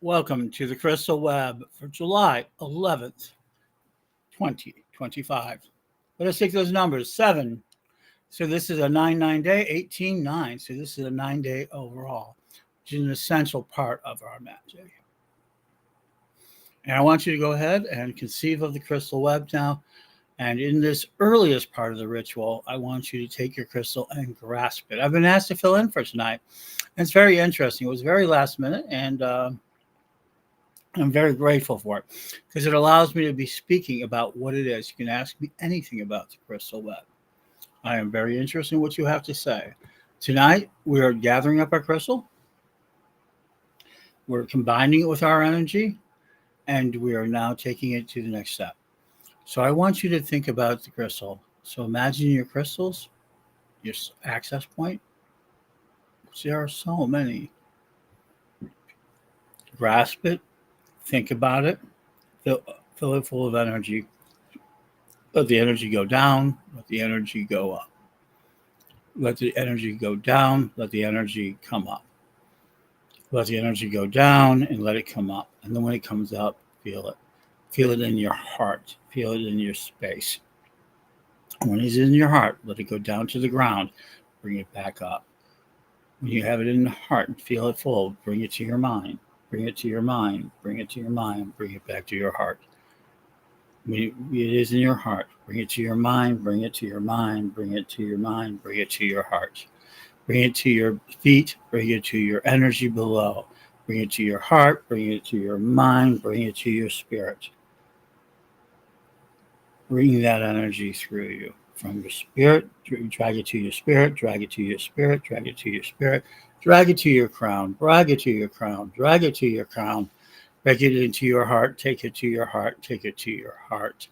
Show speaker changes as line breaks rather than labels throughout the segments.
Welcome to the Crystal Web for July 11th, 2025. Let us take those numbers 7. So this is a 9 day, 18 9. So this is a 9-day overall, which is an essential part of our magic. And I want you to go ahead and conceive of the crystal web now. And in this earliest part of the ritual, I want you to take your crystal and grasp it. I've been asked to fill in for tonight. And it's very interesting. It was very last minute, and I'm very grateful for it because it allows me to be speaking about what it is. You can ask me anything about the crystal web. I am very interested in what you have to say. Tonight, we are gathering up our crystal. We're combining it with our energy, and we are now taking it to the next step. So I want you to think about the crystal. So imagine your crystals, your access point. There are so many. Grasp it, think about it, fill it full of energy. Let the energy go down, let the energy go up. Let the energy go down, let the energy come up. Let the energy go down and let it come up. And then when it comes up, feel it. Feel it in your heart. Feel it in your space. When it's in your heart, let it go down to the ground. Bring it back up. When you have it in the heart and feel it full, bring it to your mind. Bring it to your mind. Bring it to your mind. Bring it back to your heart. When it is in your heart, bring it to your mind. Bring it to your mind. Bring it to your mind. Bring it to your heart. Bring it to your feet. Bring it to your energy below. Bring it to your heart. Bring it to your mind. Bring it to your spirit. Bring that energy through you. From your spirit, drag it to your spirit, drag it to your spirit, drag it to your spirit, drag it to your crown, drag it to your crown, drag it to your crown, drag it into your heart, take it to your heart, take it to your heart,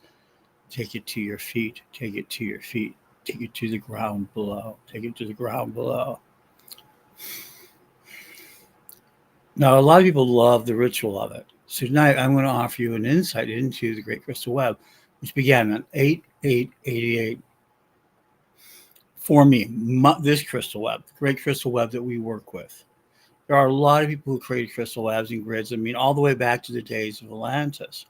take it to your feet, take it to your feet, take it to the ground below, take it to the ground below. Now, a lot of people love the ritual of it. So tonight, I'm going to offer you an insight into the Great Crystal Web, which began on 8/8/88. For me, this crystal web, the Great Crystal Web that we work with. There are a lot of people who created crystal webs and grids. I mean, all the way back to the days of Atlantis.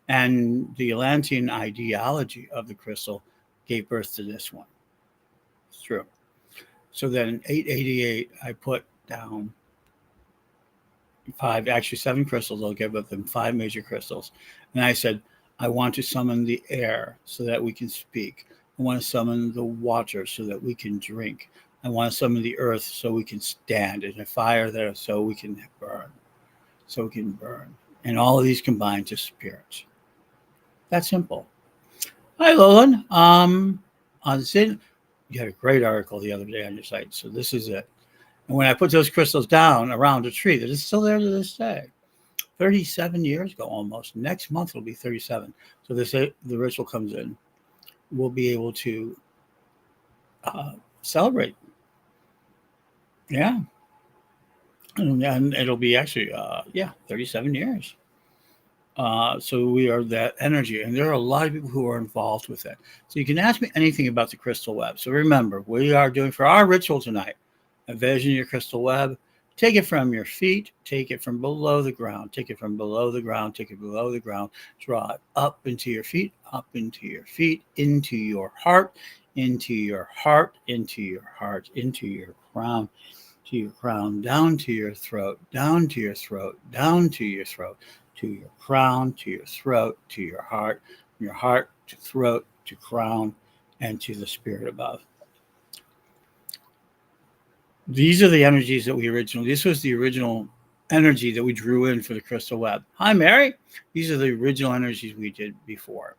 And the Atlantean ideology of the crystal gave birth to this one. It's true. So then in 888, I put down 7 crystals. I'll give up them 5 major crystals. And I said, I want to summon the air so that we can speak. I want to summon the water so that we can drink. I want to summon the earth so we can stand, and the fire there so we can burn. So we can burn. And all of these combine to spirit. That's simple. Hi, Lolan. On Zin, you had a great article the other day on your site. So this is it. And when I put those crystals down around a tree, that is still there to this day. 37 years ago almost. Next month will be 37. So the ritual comes in. We'll be able to celebrate. Yeah. And it'll be actually, 37 years. So we are that energy. And there are a lot of people who are involved with it. So you can ask me anything about the crystal web. So remember, we are doing for our ritual tonight, envision your crystal web. Take it from your feet. Take it from below the ground. Take it from below the ground. Take it below the ground. Draw it up into your feet, up into your feet, into your heart, into your heart, into your heart, into your crown, to your crown, down to your throat, down to your throat, down to your throat, to your crown, to your throat, to your heart to throat, to crown, and to the spirit above. These are the energies that this was the original energy that we drew in for the crystal web. Hi, Mary. These are the original energies we did before.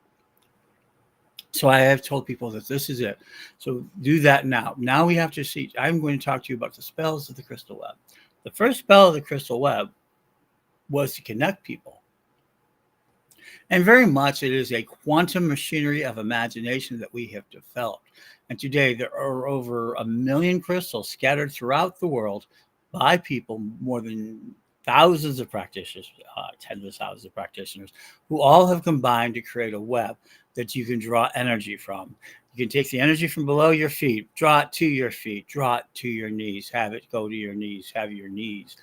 So I have told people that this is it. So do that now. Now we have to see. I'm going to talk to you about the spells of the crystal web. The first spell of the crystal web was to connect people. And very much it is a quantum machinery of imagination that we have developed. And today there are over 1 million crystals scattered throughout the world by people, more than thousands of practitioners, tens of thousands of practitioners, who all have combined to create a web that you can draw energy from. You can take the energy from below your feet, draw it to your feet, draw it to your knees, have it go to your knees, have your knees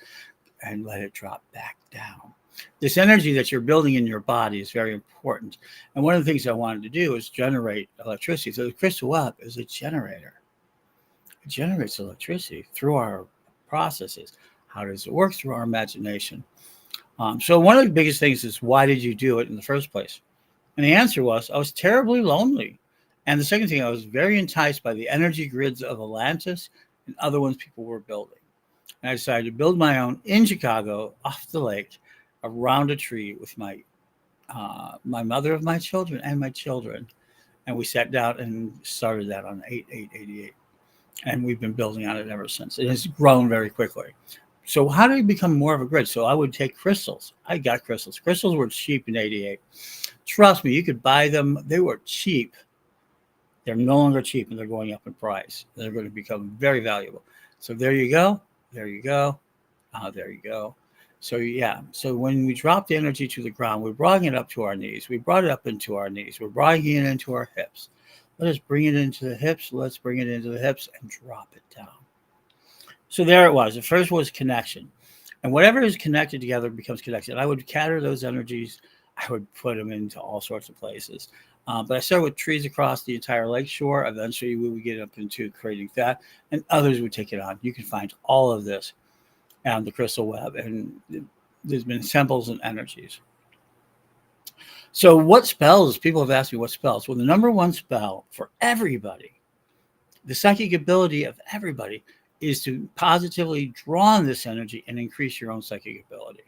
and let it drop back down. This energy that you're building in your body is very important. And one of the things I wanted to do is generate electricity. So the crystal web is a generator. It generates electricity through our processes. How does it work? Through our imagination. So one of the biggest things is, why did you do it in the first place? And the answer was, I was terribly lonely. And the second thing, I was very enticed by the energy grids of Atlantis and other ones people were building. And I decided to build my own in Chicago, off the lake, around a tree with my mother of my children and my children. And we sat down and started that on 8/8/88. And we've been building on it ever since. It has grown very quickly. So how did it become more of a grid? So I would take crystals. I got crystals. Crystals were cheap in 88. Trust me, you could buy them. They were cheap. They're no longer cheap, and they're going up in price. They're going to become very valuable. So there you go. There you go. There you go. So yeah. So when we dropped the energy to the ground, we brought it up to our knees. We brought it up into our knees. We're bringing it into our hips. Let us bring it into the hips. Let's bring it into the hips and drop it down. So there it was. The first was connection. And whatever is connected together becomes connected. I would scatter those energies. I would put them into all sorts of places. But I started with trees across the entire lakeshore. Eventually, we would get up into creating that, and others would take it on. You can find all of this on the crystal web, and there's been symbols and energies. So what spells? People have asked me what spells. Well, the number one spell for everybody, the psychic ability of everybody, is to positively draw on this energy and increase your own psychic ability.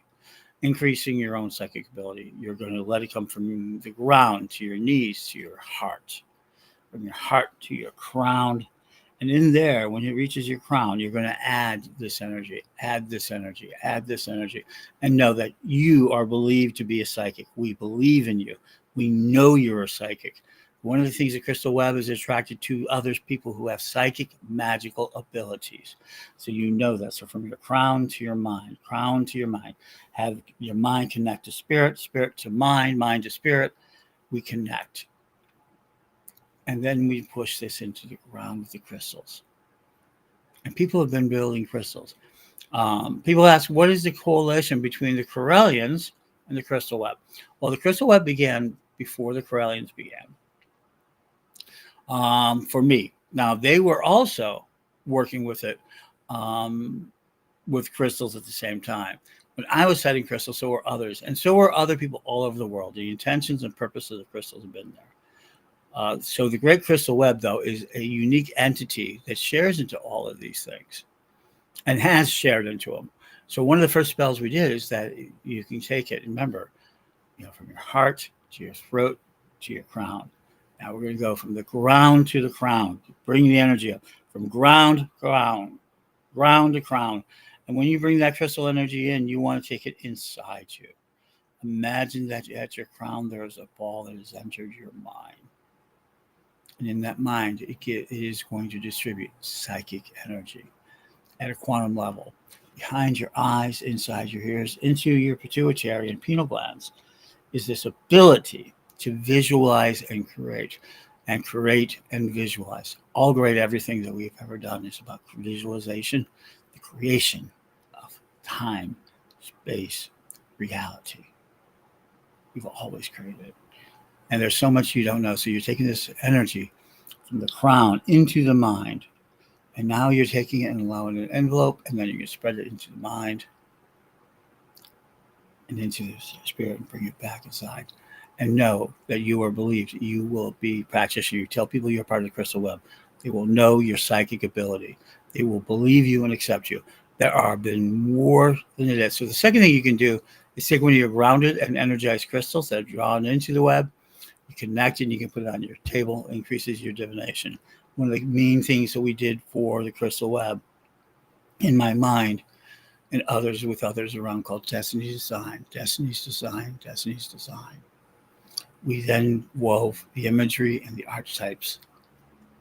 Increasing your own psychic ability, you're going to let it come from the ground to your knees to your heart, from your heart to your crown. And in there, when it reaches your crown, you're going to add this energy, add this energy, add this energy, and know that you are believed to be a psychic. We believe in you. We know you're a psychic. One of the things that Crystal Web is attracted to others, people who have psychic magical abilities. So you know that. So from your crown to your mind, have your mind connect to spirit, spirit to mind to spirit. We connect. And then we push this into the ground with the crystals. And people have been building crystals. People ask, what is the correlation between the Corellians and the Crystal Web? Well, the Crystal Web began before the Corellians began. For me. Now, they were also working with it with crystals at the same time. When I was setting crystals, so were others. And so were other people all over the world. The intentions and purpose of the crystals have been there. So the Great Crystal Web, though, is a unique entity that shares into all of these things and has shared into them. So one of the first spells we did is that you can take it, remember, from your heart to your throat to your crown. Now we're going to go from the ground to the crown. Bring the energy up from ground to crown. And when you bring that crystal energy in, you want to take it inside you. Imagine that at your crown there is a ball that has entered your mind. And in that mind, it is going to distribute psychic energy at a quantum level. Behind your eyes, inside your ears, into your pituitary and pineal glands is this ability to visualize and create and visualize. All great, everything that we've ever done is about visualization, the creation of time, space, reality. We've always created. And there's so much you don't know. So you're taking this energy from the crown into the mind. And now you're taking it and allowing an envelope, and then you're going to spread it into the mind and into the spirit and bring it back inside. And know that you are believed. You will be practitioner. You tell people you're part of the Crystal Web. They will know your psychic ability. They will believe you and accept you. There are been more than it is. So the second thing you can do is take one of your grounded and energized crystals that are drawn into the web. You connect it and you can put it on your table. It increases your divination. One of the main things that we did for the Crystal Web in my mind and others with others around called Destiny's Design. We then wove the imagery and the archetypes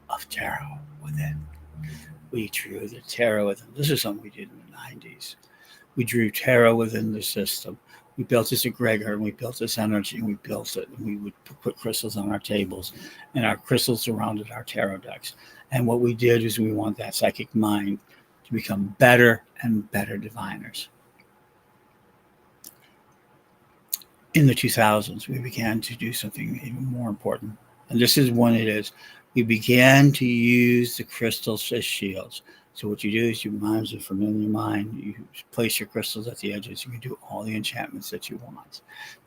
of tarot within. We drew the tarot within. This is something we did in the 90s. We drew tarot within the system. We built this egregor and we built this energy and we built it. And we would put crystals on our tables and our crystals surrounded our tarot decks. And what we did is we want that psychic mind to become better and better diviners. in the 2000s, we began to do something even more important. And this is when it is. We began to use the crystals as shields. So what you do is you mine it from in your mind. You place your crystals at the edges. You can do all the enchantments that you want.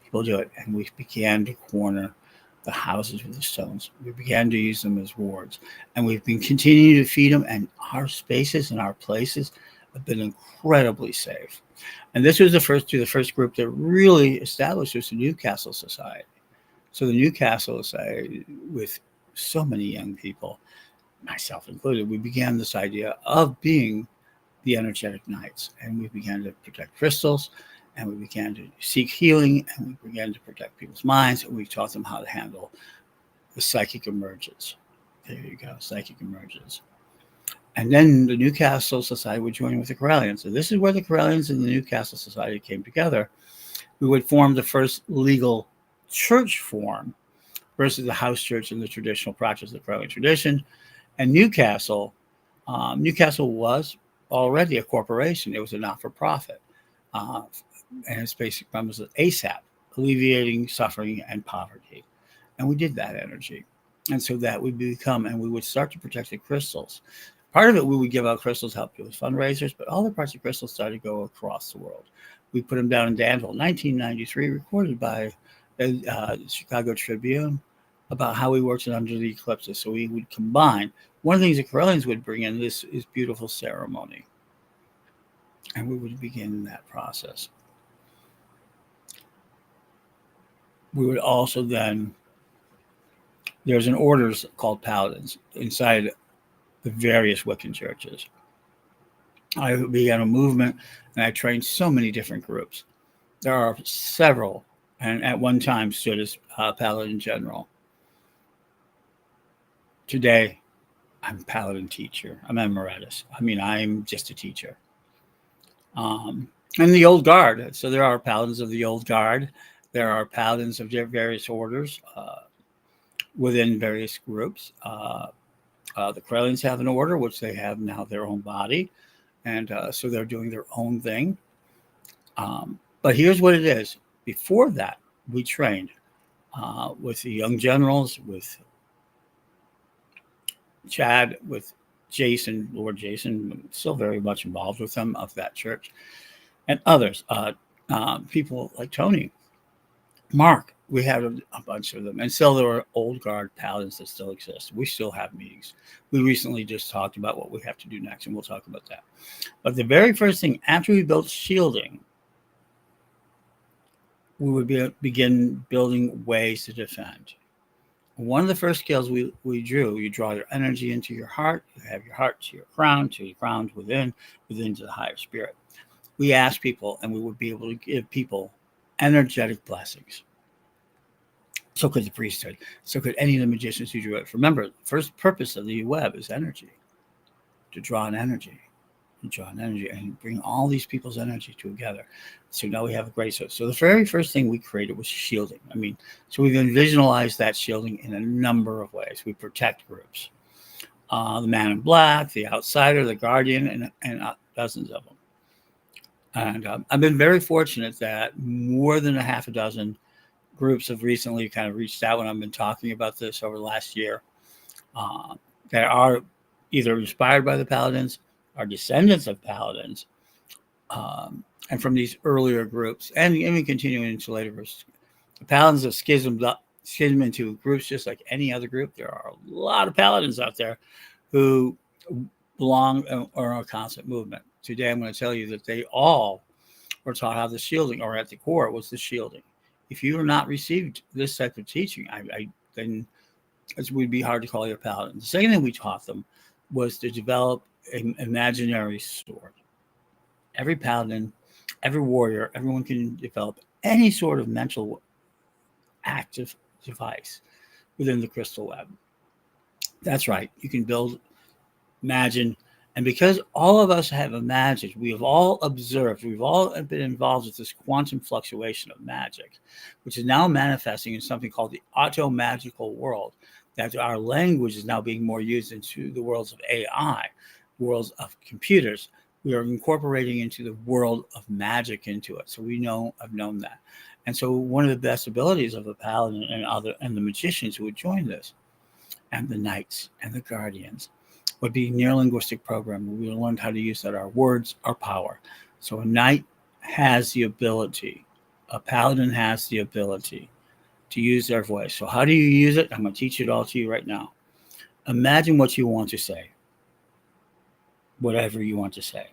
People do it. And we began to corner the houses with the stones. We began to use them as wards. And we've been continuing to feed them. And our spaces and our places have been incredibly safe. And this was the first group that really established was the Newcastle Society. So the Newcastle Society, with so many young people, myself included, we began this idea of being the energetic knights. And we began to protect crystals, and we began to seek healing, and we began to protect people's minds, and we taught them how to handle the psychic emergence. There you go, psychic emergence. And then the Newcastle Society would join with the Corellians. So this is where the Corellians and the Newcastle Society came together. We would form the first legal church form versus the house church and the traditional practice of the Corellian tradition. And Newcastle was already a corporation. It was a not-for-profit. And its basic premise was ASAP, alleviating suffering and poverty. And we did that energy. And so that would become, and we would start to protect the crystals. Part of it, we would give out crystals, help with fundraisers, but other parts of crystals started to go across the world. We put them down in Danville, 1993, recorded by the Chicago Tribune, about how we worked under the eclipses. So we would combine. One of the things the Corellians would bring in this is beautiful ceremony. And we would begin that process. We would also then, there's an orders called Paladins inside the various Wiccan churches. I began a movement, and I trained so many different groups. There are several, and at one time stood as Paladin General. Today, I'm Paladin teacher. I'm emeritus. I mean, I'm just a teacher. And the Old Guard. So there are Paladins of the Old Guard. There are Paladins of various orders within various groups. The Corellians have an order, which they have now their own body. And so they're doing their own thing. But here's what it is. Before that, we trained with the young generals, with Chad, with Jason, Lord Jason, still very much involved with them of that church, and others, people like Tony, Mark. We had a bunch of them. And still there are Old Guard Paladins that still exist. We still have meetings. We recently just talked about what we have to do next, and we'll talk about that. But the very first thing, after we built shielding, we would begin building ways to defend. One of the first skills we drew, you draw your energy into your heart. You have your heart to your crown within to the higher spirit. We asked people, and we would be able to give people energetic blessings. So could the priesthood. So could any of the magicians who drew it. Remember, the first purpose of the web is energy, to draw an energy. And bring all these people's energy together. So now we have a great source. So the very first thing we created was shielding. I mean, so we've visualized that shielding in a number of ways. We protect groups. The Man in Black, the Outsider, the Guardian, and dozens of them. And I've been very fortunate that more than a half a dozen groups have recently kind of reached out when I've been talking about this over the last year that are either inspired by the Paladins, are descendants of Paladins, and from these earlier groups, and even continuing into later groups. The Paladins have schismed into groups just like any other group. There are a lot of Paladins out there who belong or are a constant movement. Today, I'm going to tell you that they all were taught how the shielding, or at the core was the shielding. If you are not received this type of teaching, then it would be hard to call you a Paladin. The second thing we taught them was to develop an imaginary sword. Every Paladin, every warrior, everyone can develop any sort of mental active device within the crystal web. That's right. You can build, imagine, and because all of us have imagined, we have all observed, we've all been involved with this quantum fluctuation of magic, which is now manifesting in something called the auto-magical world, that our language is now being more used into the worlds of AI, worlds of computers. We are incorporating into the world of magic into it. So I've known that. And so one of the best abilities of the paladin and the magicians who would join this, and the knights and the guardians, would be near-linguistic programming. We learned how to use that. Our words are power. So a knight has the ability, a paladin has the ability to use their voice. So how do you use it? I'm going to teach it all to you right now. Imagine what you want to say. Whatever you want to say.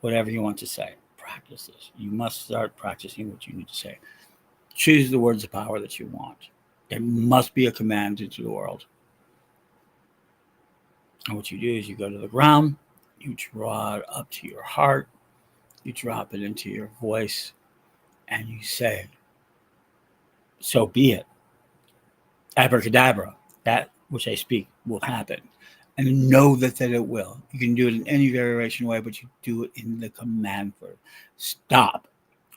Whatever you want to say. Practice this. You must start practicing what you need to say. Choose the words of power that you want. It must be a command into the world. And what you do is you go to the ground, you draw it up to your heart, you drop it into your voice, and you say, so be it. Abracadabra, that which I speak will happen. And know that it will. You can do it in any variation way, but you do it in the command word. Stop.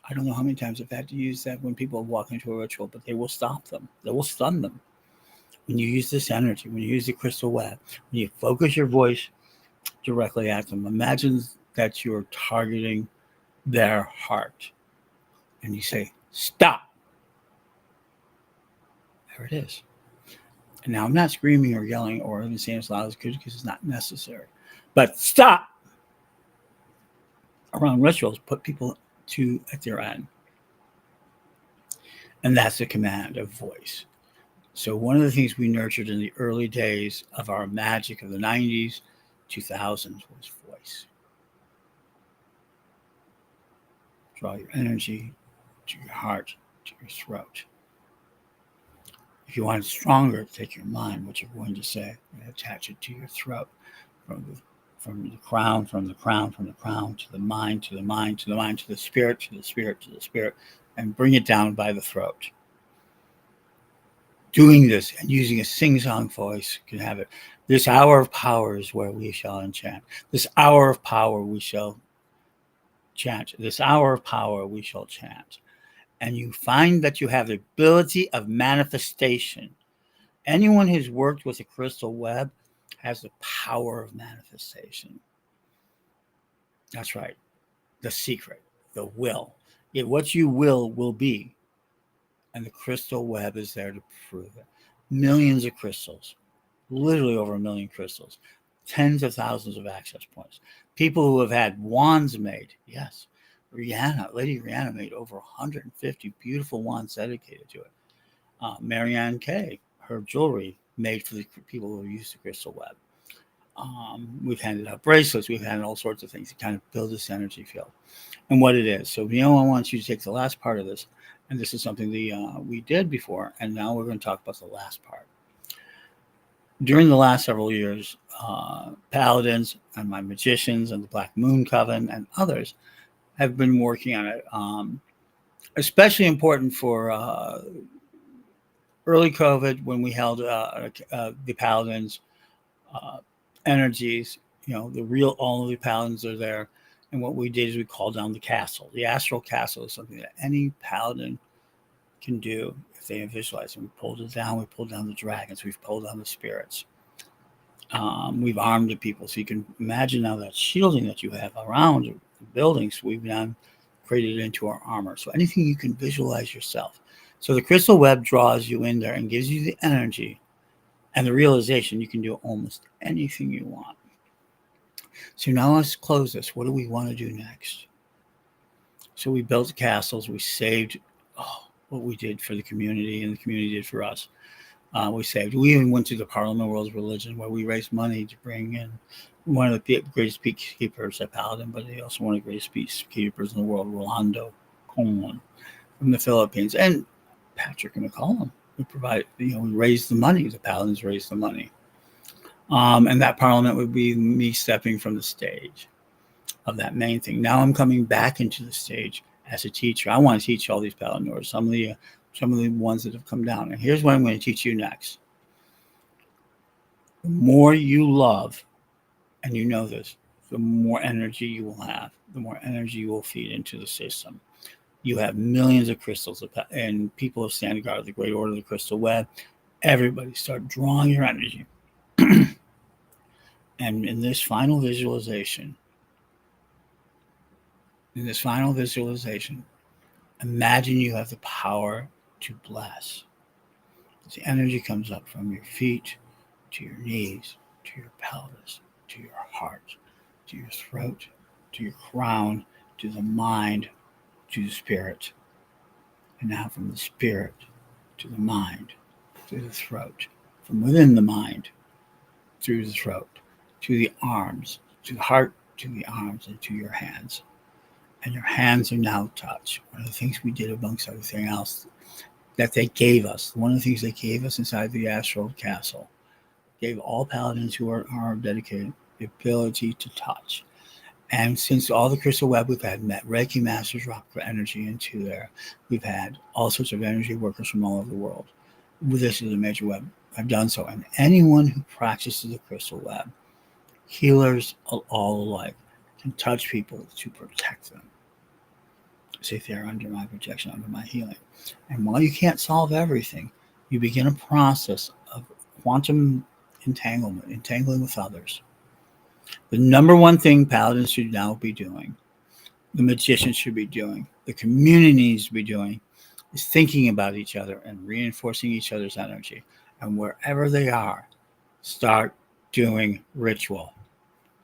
I don't know how many times I've had to use that when people walk into a ritual, but they will stop them. They will stun them. When you use this energy, when you use the crystal web, when you focus your voice directly at them, imagine that you're targeting their heart. And you say, stop. There it is. And now I'm not screaming or yelling or even saying as loud as could because it's not necessary. But stop. Around rituals, put people at their end. And that's the command of voice. So one of the things we nurtured in the early days of our magic of the 90s, 2000s was voice. Draw your energy to your heart, to your throat. If you want it stronger, take your mind, what you're going to say, and attach it to your throat. From the crown to the mind, to the mind, to the mind, to the spirit, to the spirit, to the spirit, and bring it down by the throat. Doing this and using a sing-song voice can have it. This hour of power is where we shall enchant. This hour of power we shall chant. This hour of power we shall chant. And you find that you have the ability of manifestation. Anyone who's worked with a crystal web has the power of manifestation. That's right. The secret, the will. What you will be. And the crystal web is there to prove it. Millions of crystals, literally over 1 million crystals, tens of thousands of access points. People who have had wands made. Yes. Lady Rihanna made over 150 beautiful wands dedicated to it. Marianne Kay, her jewelry made for the people who use the crystal web. We've handed out bracelets. We've handed all sorts of things to kind of build this energy field and what it is. So, I want you to take the last part of this. And this is something we did before. And now we're going to talk about the last part. During the last several years, paladins and my magicians and the Black Moon Coven and others have been working on it. Especially important for early COVID when we held the paladins energies, all of the paladins are there. And what we did is we called down the castle. The astral castle is something that any paladin can do if they visualize it. We pulled it down. We pulled down the dragons. We've pulled down the spirits. We've armed the people. So you can imagine now that shielding that you have around the buildings, we've now created it into our armor. So anything you can visualize yourself. So the crystal web draws you in there and gives you the energy and the realization you can do almost anything you want. So now let's close this. What do we want to do next? So we built castles. We saved what we did for the community and the community did for us. We saved. We even went to the Parliament World's Religion where we raised money to bring in one of the greatest peacekeepers at Paladin, but they also one of the greatest peacekeepers in the world, Rolando Coleman from the Philippines, and Patrick McCollum. We raised the money. The Paladins raised the money. And that parliament would be me stepping from the stage of that main thing. Now I'm coming back into the stage as a teacher. I want to teach all these paladins, some of the ones that have come down. And here's what I'm going to teach you next. The more you love, and you know this, the more energy you will have, the more energy you will feed into the system. You have millions of crystals, and people have stand guard of the Great Order of the Crystal Web. Everybody start drawing your energy. And in this final visualization, In this final visualization, imagine you have the power to bless. The energy comes up from your feet to your knees, to your pelvis, to your heart, to your throat, to your crown, to the mind, to the spirit. And now from the spirit to the mind, to the throat, from within the mind, through the throat, to the arms, to the heart, to the arms, and to your hands. And your hands are now touched. One of the things we did, amongst everything else, that they gave us, one of the things they gave us inside the astral castle, gave all paladins who are dedicated the ability to touch. And since all the crystal web, we've had Reiki masters drop energy into there. We've had all sorts of energy workers from all over the world. This is a major web. I've done so. And anyone who practices the crystal web, healers all alike, can touch people to protect them. See if they're under my protection, under my healing. And while you can't solve everything, you begin a process of quantum entanglement, entangling with others. The number one thing paladins should now be doing, the magicians should be doing, the community needs to be doing, is thinking about each other and reinforcing each other's energy. And wherever they are, start doing ritual,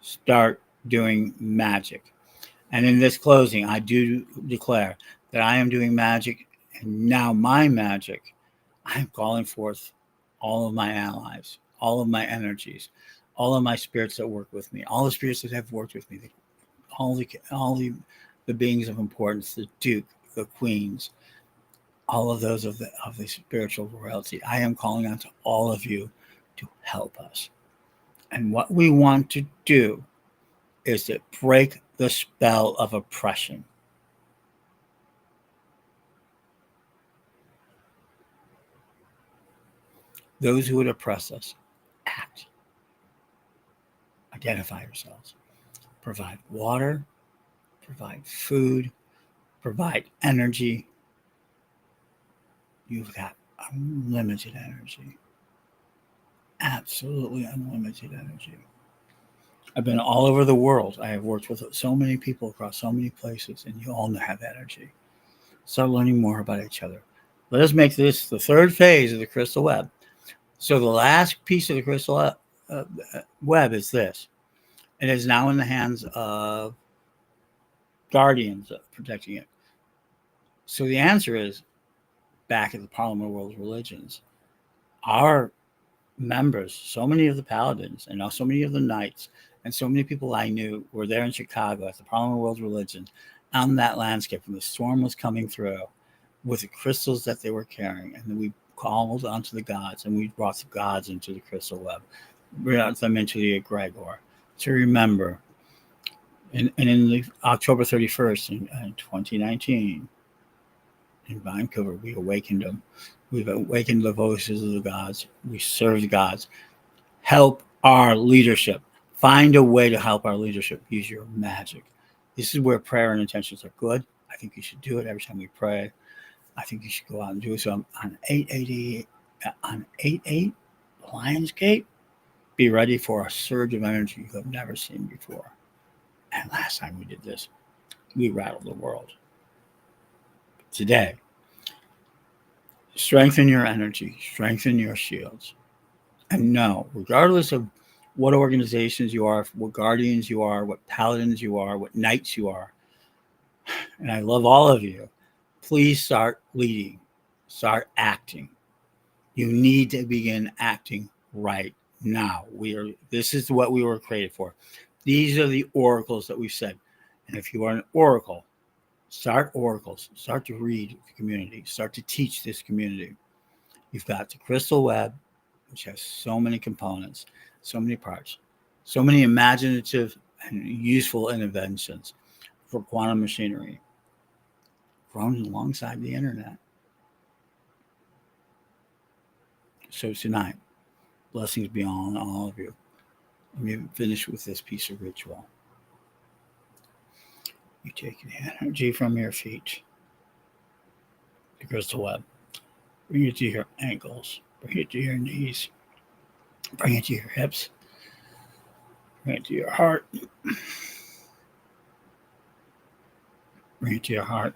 start doing magic. And in this closing, I do declare that I am doing magic, and now my magic, I'm calling forth all of my allies, all of my energies, all of my spirits that work with me, all the spirits that have worked with me, all the beings of importance, the Duke, the Queens, all of those of the spiritual royalty. I am calling on to all of you to help us. And what we want to do is to break the spell of oppression. Those who would oppress us, act. Identify yourselves. Provide water, provide food, provide energy. You've got unlimited energy. Absolutely unlimited energy. I've been all over the world. I have worked with so many people across so many places, and you all have energy. Start learning more about each other. Let us make this the third phase of the crystal web. So the last piece of the crystal web is this. It is now in the hands of guardians protecting it. So the answer is back at the Parliament of World Religions. Our members, so many of the paladins and so many of the knights and so many people I knew were there in Chicago at the Parliament of World Religions on that landscape when the storm was coming through with the crystals that they were carrying. And then we called onto the gods and we brought the gods into the crystal web, brought them into the egregor to remember. And in the October 31st in 2019 in Vancouver, we awakened them. We've awakened the voices of the gods. We serve the gods. Help our leadership. Find a way to help our leadership. Use your magic. This is where prayer and intentions are good. I think you should do it every time we pray. I think you should go out and do it. So on 8/8 Lionsgate, be ready for a surge of energy you have never seen before. And last time we did this, we rattled the world. Today, strengthen your energy, strengthen your shields. And know, regardless of what organizations you are, what guardians you are, what paladins you are, what knights you are, and I love all of you, please start leading, start acting. You need to begin acting right now. This is what we were created for. These are the oracles that we've said. And if you are an oracle, start oracles, start to read the community, start to teach this community. You've got the crystal web, which has so many components, so many parts, so many imaginative and useful interventions for quantum machinery, grown alongside the internet. So tonight, blessings be on all of you. Let me finish with this piece of ritual. You take the energy from your feet, the crystal web, bring it to your ankles, bring it to your knees, bring it to your hips, bring it to your heart. Bring it to your heart.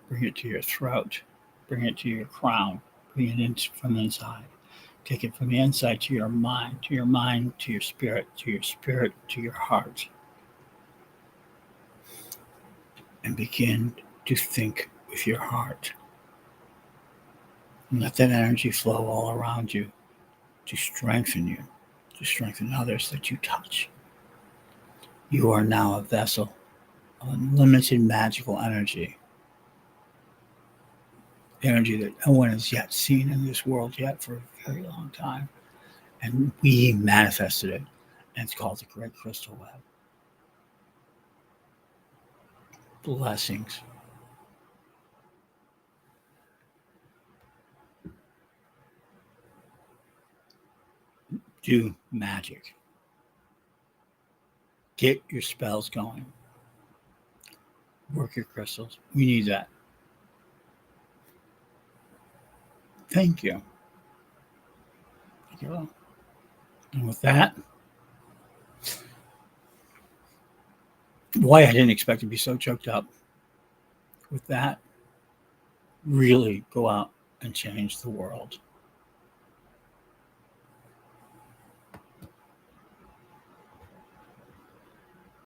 Bring it to your throat. Bring it to your crown. Bring it in from inside. Take it from the inside to your mind, to your mind, to your spirit, to your spirit, to your heart. And begin to think with your heart. And let that energy flow all around you to strengthen you, to strengthen others that you touch. You are now a vessel of unlimited magical energy. Energy that no one has yet seen in this world yet for a very long time. And we manifested it. And it's called the Great Crystal Web. Blessings. Do magic. Get your spells going. Work your crystals. We need that. Thank you. Thank you all. And with that, boy, I didn't expect to be so choked up. With that, really go out and change the world.